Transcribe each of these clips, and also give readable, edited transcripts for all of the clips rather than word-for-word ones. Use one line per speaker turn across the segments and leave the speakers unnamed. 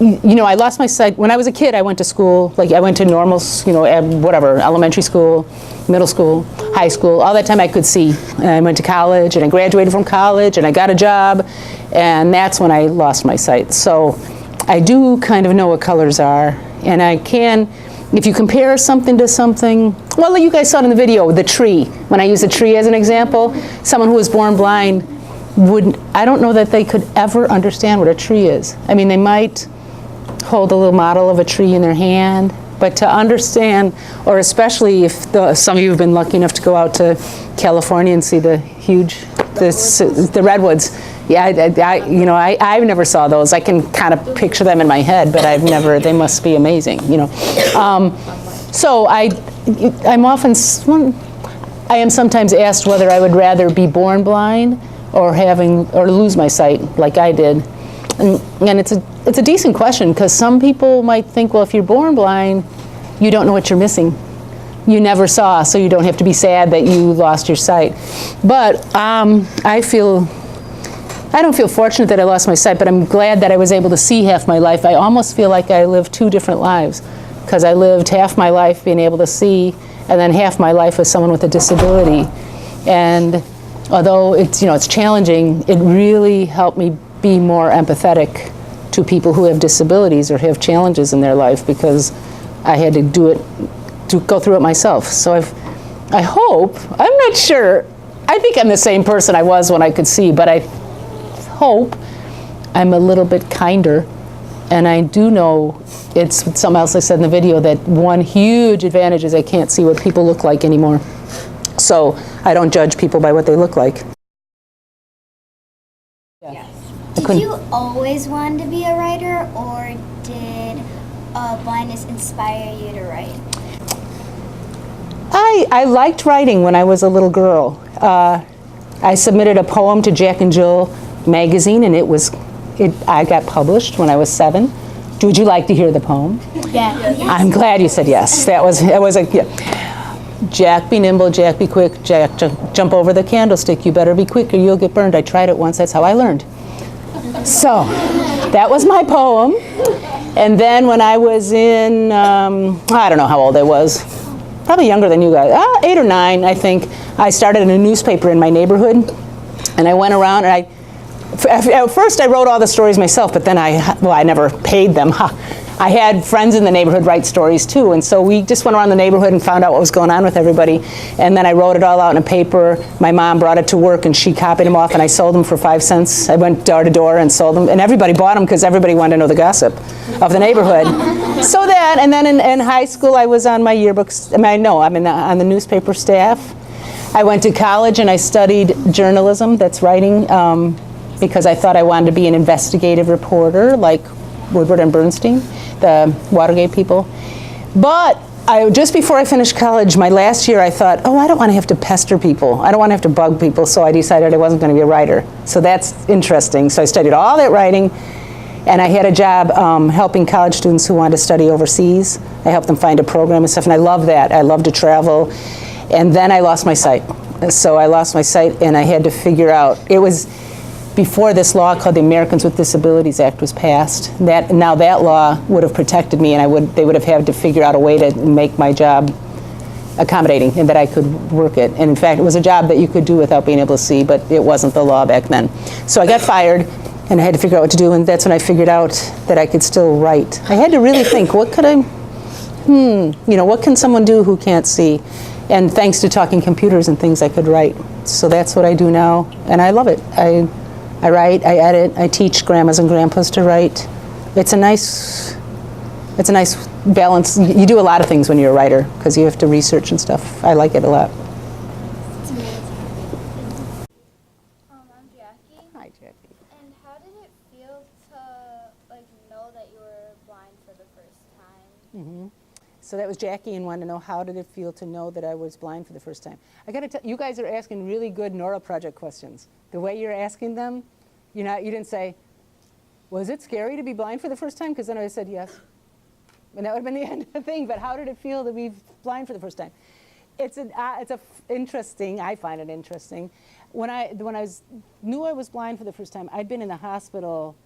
you know, I lost my sight. When I was a kid, I went to school, like I went to normal, you know, whatever, elementary school, middle school, high school, all that time I could see. And I went to college, and I graduated from college, and I got a job, and that's when I lost my sight. So I do kind of know what colors are, and I can, if you compare something to something, well, you guys saw it in the video, the tree. When I use a tree as an example, someone who was born blind I don't know that they could ever understand what a tree is. I mean, they might hold a little model of a tree in their hand, but to understand, or especially if some of you have been lucky enough to go out to California and see the huge, the redwoods. Yeah, I never saw those. I can kind of picture them in my head, but I've never, they must be amazing, you know. So I am sometimes asked whether I would rather be born blind or lose my sight like I did. And it's a decent question, because some people might think, well, if you're born blind, you don't know what you're missing. You never saw, so you don't have to be sad that you lost your sight. But I don't feel fortunate that I lost my sight, but I'm glad that I was able to see half my life. I almost feel like I lived two different lives, because I lived half my life being able to see, and then half my life as someone with a disability. And although it's challenging, it really helped me be more empathetic to people who have disabilities or have challenges in their life, because I had to go through it myself. So I hope, I'm not sure, I think I'm the same person I was when I could see, but I hope I'm a little bit kinder. And I do know, it's something else I said in the video, that one huge advantage is I can't see what people look like anymore. So I don't judge people by what they look like.
Yeah. Did you always want to be a writer, or did blindness inspire you to write?
I liked writing when I was a little girl. I submitted a poem to Jack and Jill magazine, and I got published when I was 7. Would you like to hear the poem?
Yeah. Yes.
I'm glad you said yes. That was Jack, be nimble, Jack, be quick, Jack, jump over the candlestick. You better be quick or you'll get burned. I tried it once, that's how I learned. So that was my poem. And then when I was in, I don't know how old I was, probably younger than you guys, 8 or 9, I think, I started in a newspaper in my neighborhood. And I went around, and at first I wrote all the stories myself, but then I never paid them. I had friends in the neighborhood write stories too, and so we just went around the neighborhood and found out what was going on with everybody. And then I wrote it all out in a paper. My mom brought it to work, and she copied them off, and I sold them for 5 cents. I went door to door and sold them, and everybody bought them because everybody wanted to know the gossip of the neighborhood. So that, and then in high school I was on my yearbooks. On the newspaper staff. I went to college and I studied journalism, that's writing, because I thought I wanted to be an investigative reporter like Woodward and Bernstein, the Watergate people. But just before I finished college, my last year, I thought, I don't want to have to pester people. I don't want to have to bug people, so I decided I wasn't going to be a writer. So that's interesting. So I studied all that writing, and I had a job helping college students who wanted to study overseas. I helped them find a program and stuff, and I love that. I love to travel. And then I lost my sight. So I lost my sight, and I had to figure out, it was before this law called the Americans with Disabilities Act was passed. Now that law would have protected me, and they would have had to figure out a way to make my job accommodating and that I could work it. And in fact, it was a job that you could do without being able to see, but it wasn't the law back then. So I got fired, and I had to figure out what to do, and that's when I figured out that I could still write. I had to really think, what can someone do who can't see? And thanks to talking computers and things, I could write. So that's what I do now, and I love it. I write, I edit, I teach grandmas and grandpas to write. It's a nice balance. You do a lot of things when you're a writer, because you have to research and stuff. I like it a lot.
It's amazing.
I'm Jackie.
Hi, Jackie.
And how did it feel to know that you were blind for the first time?
Mm-hmm. So that was Jackie, and wanted to know how did it feel to know that I was blind for the first time. I got to tell you, guys are asking really good Nora Project questions. The way you're asking them, you didn't say, was it scary to be blind for the first time? Because then I said yes. And that would have been the end of the thing. But how did it feel to be blind for the first time? It's interesting. I find it interesting. When I knew I was blind for the first time, I'd been in the hospital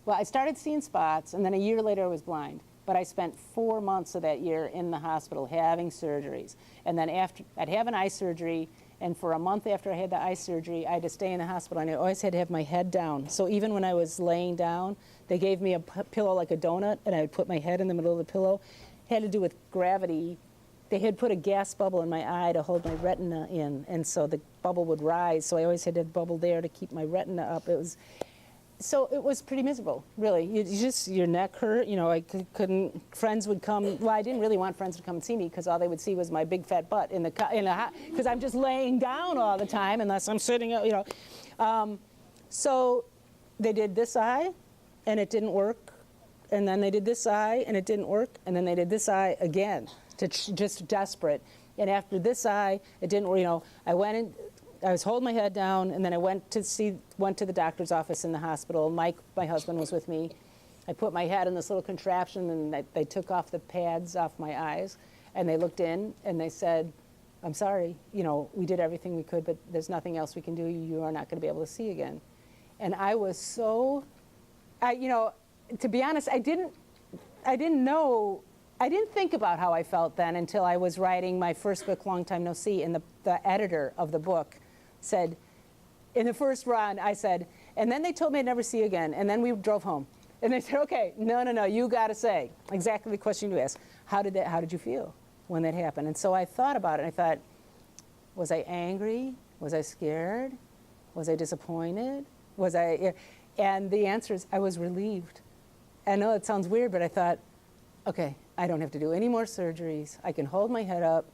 Well, I started seeing spots, and then a year later I was blind. But I spent 4 months of that year in the hospital having surgeries. And then after, I'd have an eye surgery, and for a month after I had the eye surgery, I had to stay in the hospital, and I always had to have my head down. So even when I was laying down, they gave me a pillow like a donut, and I would put my head in the middle of the pillow. It had to do with gravity. They had put a gas bubble in my eye to hold my retina in, and so the bubble would rise. So I always had to have a bubble there to keep my retina up. So it was pretty miserable, really. Your neck hurt, you know, I couldn't, friends would come, well, I didn't really want friends to come and see me because all they would see was my big fat butt because I'm just laying down all the time unless I'm sitting up, you know. So they did this eye, and it didn't work, and then they did this eye, and it didn't work, and then they did this eye again, just desperate. And after this eye, it didn't work, you know, I was holding my head down, and then I went to the doctor's office in the hospital. Mike, my husband, was with me. I put my head in this little contraption, and they took off the pads off my eyes, and they looked in, and they said, I'm sorry, you know, we did everything we could, but there's nothing else we can do. You are not going to be able to see again. And I was so, you know, to be honest, I didn't think about how I felt then until I was writing my first book, Long Time No See, and the editor of the book said, in the first run, I said, and then they told me I'd never see again, and then we drove home. And they said, okay, no, you got to say exactly the question you asked. How did you feel when that happened? And so I thought about it, and I thought, was I angry? Was I scared? Was I disappointed? And the answer is, I was relieved. I know it sounds weird, but I thought, okay, I don't have to do any more surgeries. I can hold my head up,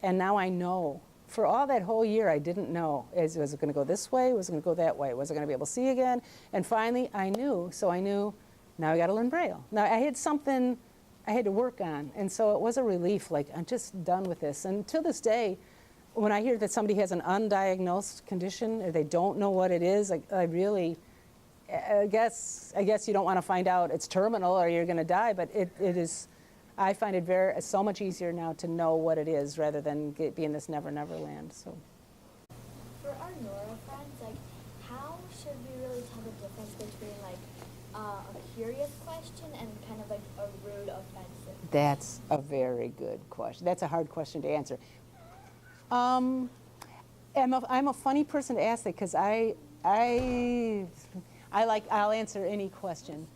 and now I know. For all that whole year, I didn't know. Was it going to go this way? Was it going to go that way? Was I going to be able to see again? And finally, I knew. So I knew, now I got to learn Braille. Now I had something I had to work on. And so it was a relief, like, I'm just done with this. And to this day, when I hear that somebody has an undiagnosed condition, or they don't know what it is, I guess you don't want to find out it's terminal or you're going to die, but it is. I find it so much easier now to know what it is rather than be in this never land. So,
for our neuro friends, like, how should we really tell the difference between like a curious question and kind of like a rude, offensive?
That's a very good question. That's a hard question to answer. I'm a funny person to ask that because I'll answer any question.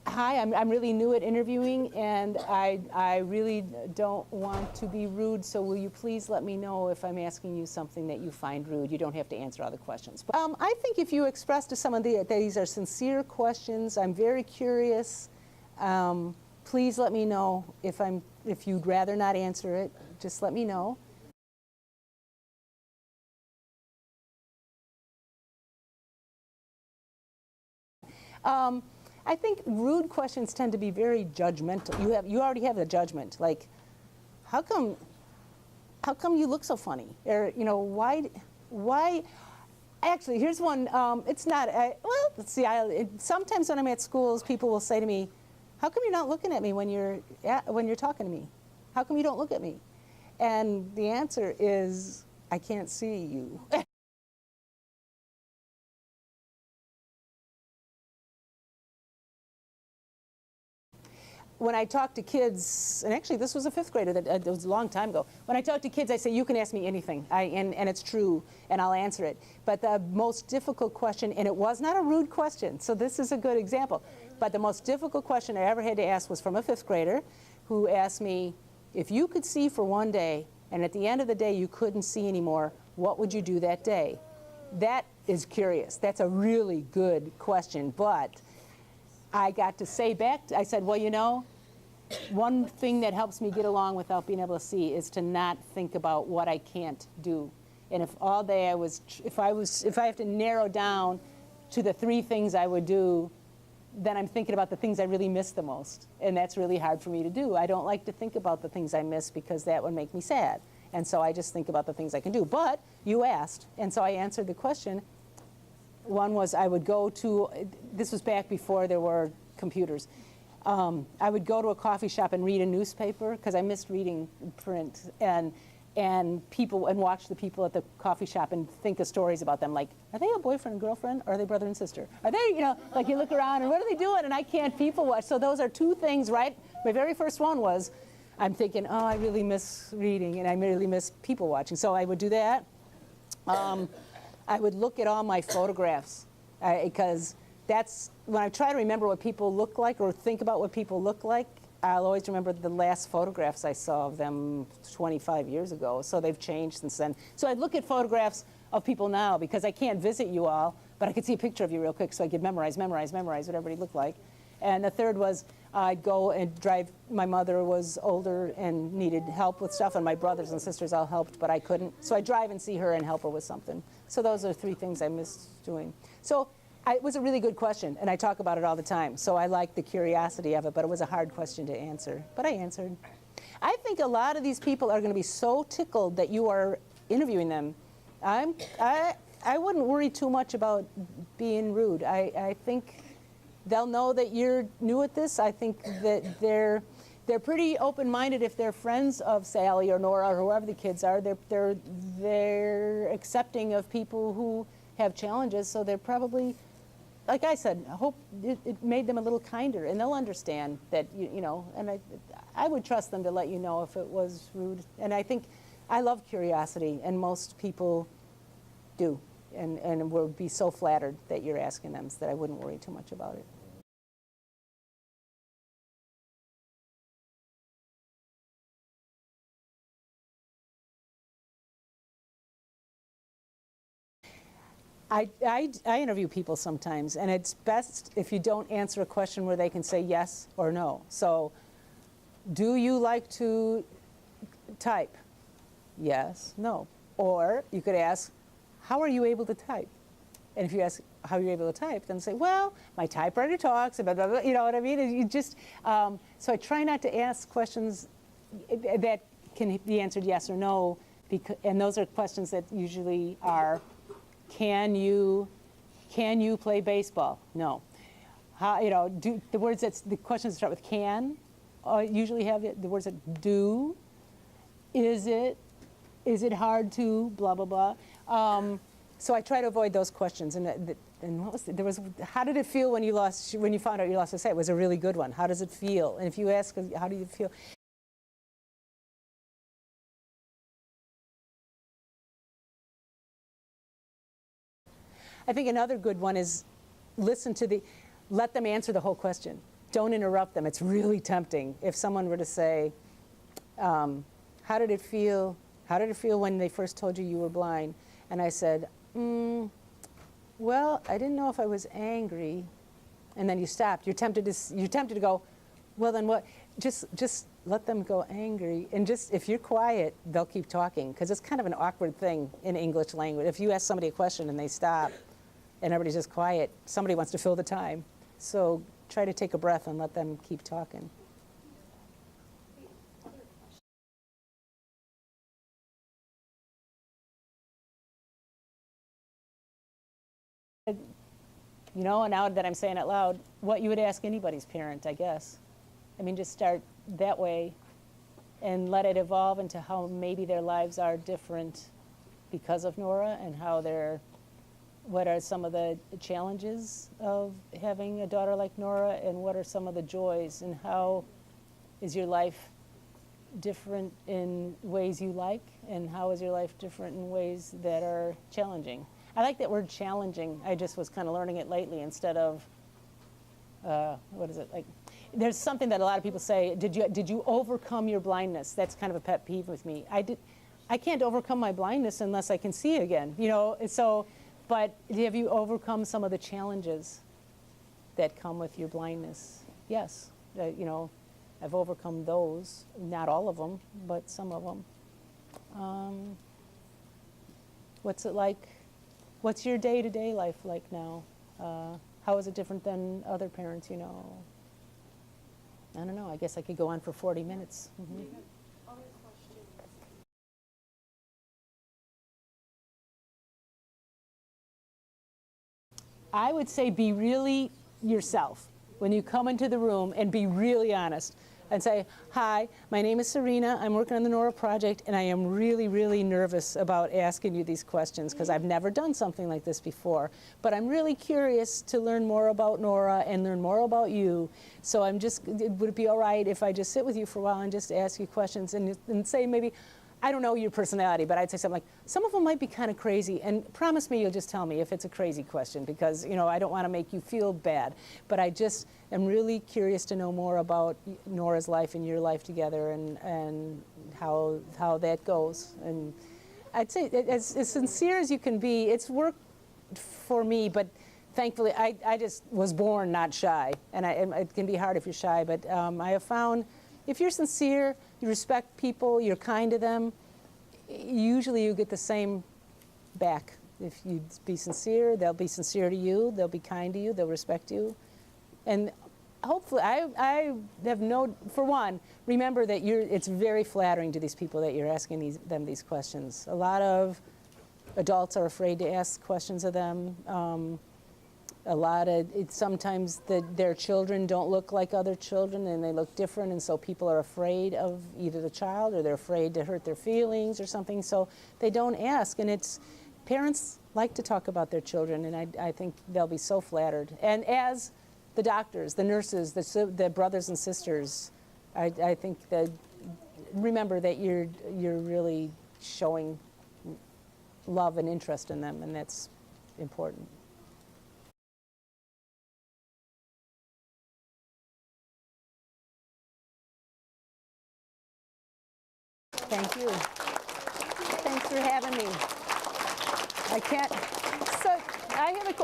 Hi, I'm really new at interviewing, and I really don't want to be rude, so will you please let me know if I'm asking you something that you find rude. You don't have to answer all the questions. But, I think if you express to someone that these are sincere questions, I'm very curious, please let me know if you'd rather not answer it, just let me know. I think rude questions tend to be very judgmental. You already have the judgment, like, how come you look so funny? Or, you know, why? Actually, here's one. It's not. Well, let's see. Sometimes when I'm at schools, people will say to me, "How come you're not looking at me when you're talking to me? How come you don't look at me?" And the answer is, I can't see you. When I talk to kids, and actually this was a 5th grader, it was a long time ago. When I talk to kids, I say, you can ask me anything, and it's true, and I'll answer it. But the most difficult question, and it was not a rude question, so this is a good example, but the most difficult question I ever had to ask was from a 5th grader who asked me, if you could see for one day, and at the end of the day you couldn't see anymore, what would you do that day? That is curious. That's a really good question, but I got to say back, I said, well, you know, one thing that helps me get along without being able to see is to not think about what I can't do. And if all day if I have to narrow down to the 3 things I would do, then I'm thinking about the things I really miss the most. And that's really hard for me to do. I don't like to think about the things I miss because that would make me sad. And so I just think about the things I can do. But you asked, and so I answered the question. One was I would go to, this was back before there were computers. I would go to a coffee shop and read a newspaper because I missed reading print, and people, and watch the people at the coffee shop and think of stories about them, like, are they a boyfriend and girlfriend, or are they brother and sister? Are they, you know, like you look around and what are they doing? And I can't people watch. So those are two things, right? My very first one was, I'm thinking, oh, I really miss reading and I really miss people watching. So I would do that. I would look at all my photographs because that's when I try to remember what people look like or think about what people look like. I'll always remember the last photographs I saw of them 25 years ago. So they've changed since then. So I'd look at photographs of people now because I can't visit you all, but I could see a picture of you real quick so I could memorize what everybody looked like. And the third was I'd go and drive. My mother was older and needed help with stuff, and my brothers and sisters all helped, but I couldn't. So I'd drive and see her and help her with something. So those are three things I missed doing. So it was a really good question, and I talk about it all the time. So I like the curiosity of it, but it was a hard question to answer. But I answered. I think a lot of these people are going to be so tickled that you are interviewing them. I wouldn't worry too much about being rude. I think they'll know that you're new at this. I think that they're pretty open-minded if they're friends of Sally or Nora or whoever the kids are. They're accepting of people who have challenges, so they're probably, like I said, I hope it made them a little kinder, and they'll understand that, you know, and I would trust them to let you know if it was rude. And I think I love curiosity, and most people do, and will be so flattered that you're asking them that I wouldn't worry too much about it. I interview people sometimes, and it's best if you don't answer a question where they can say yes or no. So, do you like to type? Yes, no. Or you could ask, how are you able to type? And if you ask how you're able to type, then say, well, my typewriter talks, blah, blah, blah, you know what I mean? You just, so I try not to ask questions that can be answered yes or no, and those are questions that usually are, can you play baseball? No. How, you know, the words the questions that start with can usually have the words that do. Is it hard to blah blah blah. So I try to avoid those questions. And what was how did it feel when you found out you lost a sight? It was a really good one. How does it feel? And if you ask, how do you feel? I think another good one is let them answer the whole question. Don't interrupt them. It's really tempting. If someone were to say, how did it feel? How did it feel when they first told you were blind? And I said, well, I didn't know if I was angry. And then you stopped. You're tempted to go, well, then what? Just let them go angry. And just, if you're quiet, they'll keep talking. Because it's kind of an awkward thing in English language. If you ask somebody a question and they stop, and everybody's just quiet, somebody wants to fill the time. So try to take a breath and let them keep talking. You know, now that I'm saying it loud, what you would ask anybody's parent, I guess. I mean, just start that way and let it evolve into how maybe their lives are different because of Nora, and what are some of the challenges of having a daughter like Nora, and what are some of the joys, and how is your life different in ways you like, and how is your life different in ways that are challenging. I like that word challenging. I just was kind of learning it lately instead of, what is it, like, there's something that a lot of people say, did you overcome your blindness? That's kind of a pet peeve with me. I can't overcome my blindness unless I can see again, you know, so, but have you overcome some of the challenges that come with your blindness? Yes, you know, I've overcome those, not all of them, but some of them. What's it like? What's your day-to-day life like now? How is it different than other parents you know? I don't know. I guess I could go on for 40 minutes. Mm-hmm.
Other questions?
I would say be really yourself. when you come into the room and be really honest and say, hi, my name is Serena, I'm working on the Nora project, and I am really, really nervous about asking you these questions because I've never done something like this before. But I'm really curious to learn more about Nora and learn more about you. So would it be all right if I just sit with you for a while and just ask you questions and say maybe, I don't know your personality, but I'd say something like, some of them might be kind of crazy, and promise me you'll just tell me if it's a crazy question, because I don't want to make you feel bad, but I just am really curious to know more about Nora's life and your life together, and how that goes. And I'd say as sincere as you can be. It's work for me, but thankfully I just was born not shy, and it can be hard if you're shy, but I have found if you're sincere, you respect people, you're kind to them, usually you get the same back. If you be sincere, they'll be sincere to you, they'll be kind to you, they'll respect you. And hopefully, I have for one, remember that it's very flattering to these people that you're asking them these questions. A lot of adults are afraid to ask questions of them. Sometimes their children don't look like other children and they look different, and so people are afraid of either the child or they're afraid to hurt their feelings or something, so they don't ask. And parents like to talk about their children, and I think they'll be so flattered. And as the doctors, the nurses, the brothers and sisters, I think that remember that you're really showing love and interest in them, and that's important. Thank you. Thanks for having me.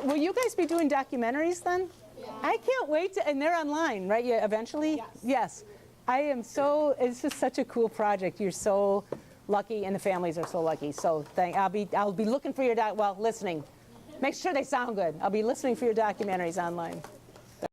Will you guys be doing documentaries then? Yeah. I can't wait and they're online, right? Yeah, eventually?
Yes.
Yes. It's just such a cool project. You're so lucky, and the families are so lucky. So I'll be looking for your listening. Make sure they sound good. I'll be listening for your documentaries online.